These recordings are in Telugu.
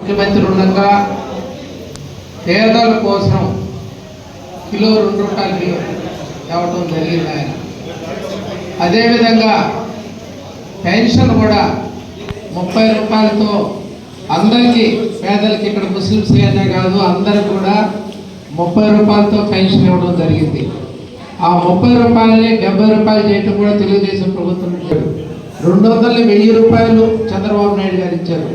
ముఖ్యమంత్రి ఉండగా పేదల కోసం కిలో 2 రూపాయలు బియ్యం ఇవ్వటం జరిగింది ఆయన. అదేవిధంగా పెన్షన్ కూడా 30 రూపాయలతో అందరికీ, పేదలకి, ఇక్కడ ముస్లిమ్స్ అనే కాదు అందరికి కూడా 30 రూపాయలతో పెన్షన్ ఇవ్వడం జరిగింది. ఆ 30 రూపాయలని 70 రూపాయలు చేయటం కూడా తెలుగుదేశం ప్రభుత్వం ఇచ్చారు. 200ని 1000 రూపాయలు చంద్రబాబు నాయుడు గారు ఇచ్చారు.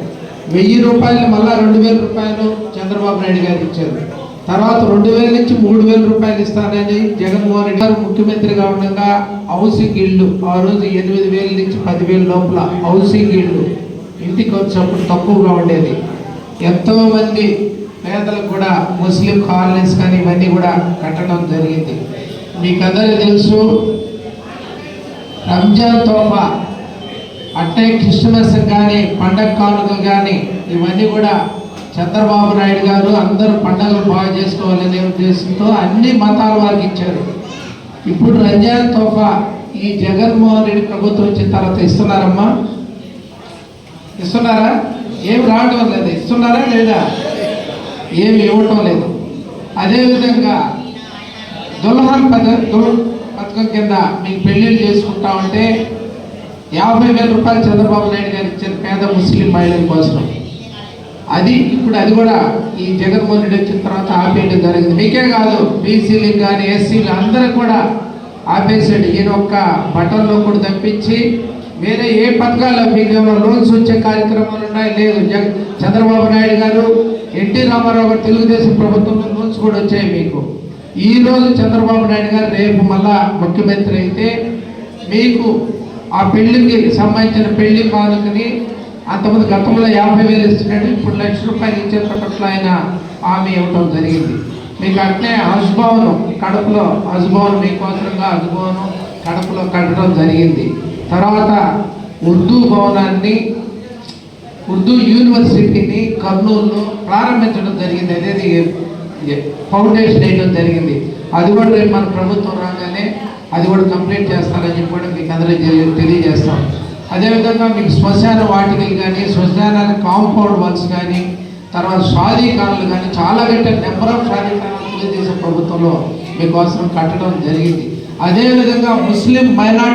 1000 రూపాయలు మళ్ళా 2000 రూపాయలు చంద్రబాబు నాయుడు గారు ఇచ్చారు. తర్వాత 2000 నుంచి 3000 రూపాయలు ఇస్తానని జగన్మోహన్ రెడ్డి గారు ముఖ్యమంత్రిగా ఉండగా హౌసింగ్ ఇళ్ళు ఆ రోజు 8000 నుంచి 10,000 లోపల హౌసింగ్ ఇళ్ళు ఇంటికి వచ్చేప్పుడు తక్కువగా ఉండేది. ఎంతోమంది పేదలకు కూడా ముస్లిం కాలనీస్ కానీ ఇవన్నీ కూడా కట్టడం జరిగింది. మీకు అందరికీ తెలుసు, రంజాన్ తోఫా అట్టే క్రిస్మస్ కానీ పండగ కానుకలు కానీ ఇవన్నీ కూడా చంద్రబాబు నాయుడు గారు అందరూ పండుగలు బాగా చేసుకోవాలనే ఉద్దేశంతో అన్ని మతాల వారికి ఇచ్చారు. ఇప్పుడు రంజాన్ తోఫా ఈ జగన్మోహన్ రెడ్డి ప్రభుత్వం వచ్చిన తర్వాత ఇస్తున్నారమ్మా? ఇస్తున్నారా? ఏం రావటం లేదు. ఇస్తున్నారా లేదా? ఏమి ఇవ్వటం లేదు. అదేవిధంగా దుల్హన్ పథకం కింద మీకు పెళ్లిళ్ళు చేసుకుంటా ఉంటే 50,000 రూపాయలు చంద్రబాబు నాయుడు గారు ఇచ్చారు పేద ముస్లిం మహిళల కోసం. అది ఇప్పుడు అది కూడా ఈ జగన్మోహన్ రెడ్డి వచ్చిన తర్వాత ఆపేయడం జరిగింది. మీకే కాదు, బీసీలకు కానీ ఎస్సీలు అందరూ కూడా ఆపేసాడు. ఈయన ఒక్క బటన్లో కూడా తప్పించి వేరే ఏ పథకాలు మీకు ఏమైనా లోన్స్ వచ్చే కార్యక్రమాలు ఉన్నాయి? లేదు. చంద్రబాబు నాయుడు గారు, ఎన్టీ రామారావు గారు తెలుగుదేశం ప్రభుత్వంలో లోన్స్ కూడా వచ్చాయి మీకు. ఈరోజు చంద్రబాబు నాయుడు గారు రేపు మళ్ళా ముఖ్యమంత్రి అయితే మీకు ఆ పెళ్లికి సంబంధించిన పెళ్లి కానుకని అంతకుముందు గతంలో 50,000 ఇస్తున్నాడు, ఇప్పుడు 1,00,000 రూపాయలు ఇచ్చేటట్లు ఆయన హామీ ఇవ్వటం జరిగింది. మీకు అట్లే హజ్భవనం కడపలో, హజ్భవనం మీకోసంగా హజ్భవనం కడపలో కట్టడం జరిగింది. తర్వాత ఉర్దూ భవనాన్ని, ఉర్దూ యూనివర్సిటీని కర్నూలులో ప్రారంభించడం జరిగింది. అదేది ఫౌండేషన్ వేయడం జరిగింది. అది కూడా రేపు మన ప్రభుత్వం రాగానే అది కూడా కంప్లీట్ చేస్తారని చెప్పి కూడా మీకు అందరికీ తెలియజేస్తాం. అదేవిధంగా మీకు శ్మశాన వాటికలు కానీ, శ్మశానానికి కాంపౌండ్ వాల్స్ కానీ, తర్వాత షాదీఖానాలు కానీ చాలా గంటల నెంబర్ ఆఫ్ షాదీఖానాలు తెలుగుదేశం ప్రభుత్వంలో మీకోసం కట్టడం జరిగింది. అదేవిధంగా ముస్లిం మైనార్టీ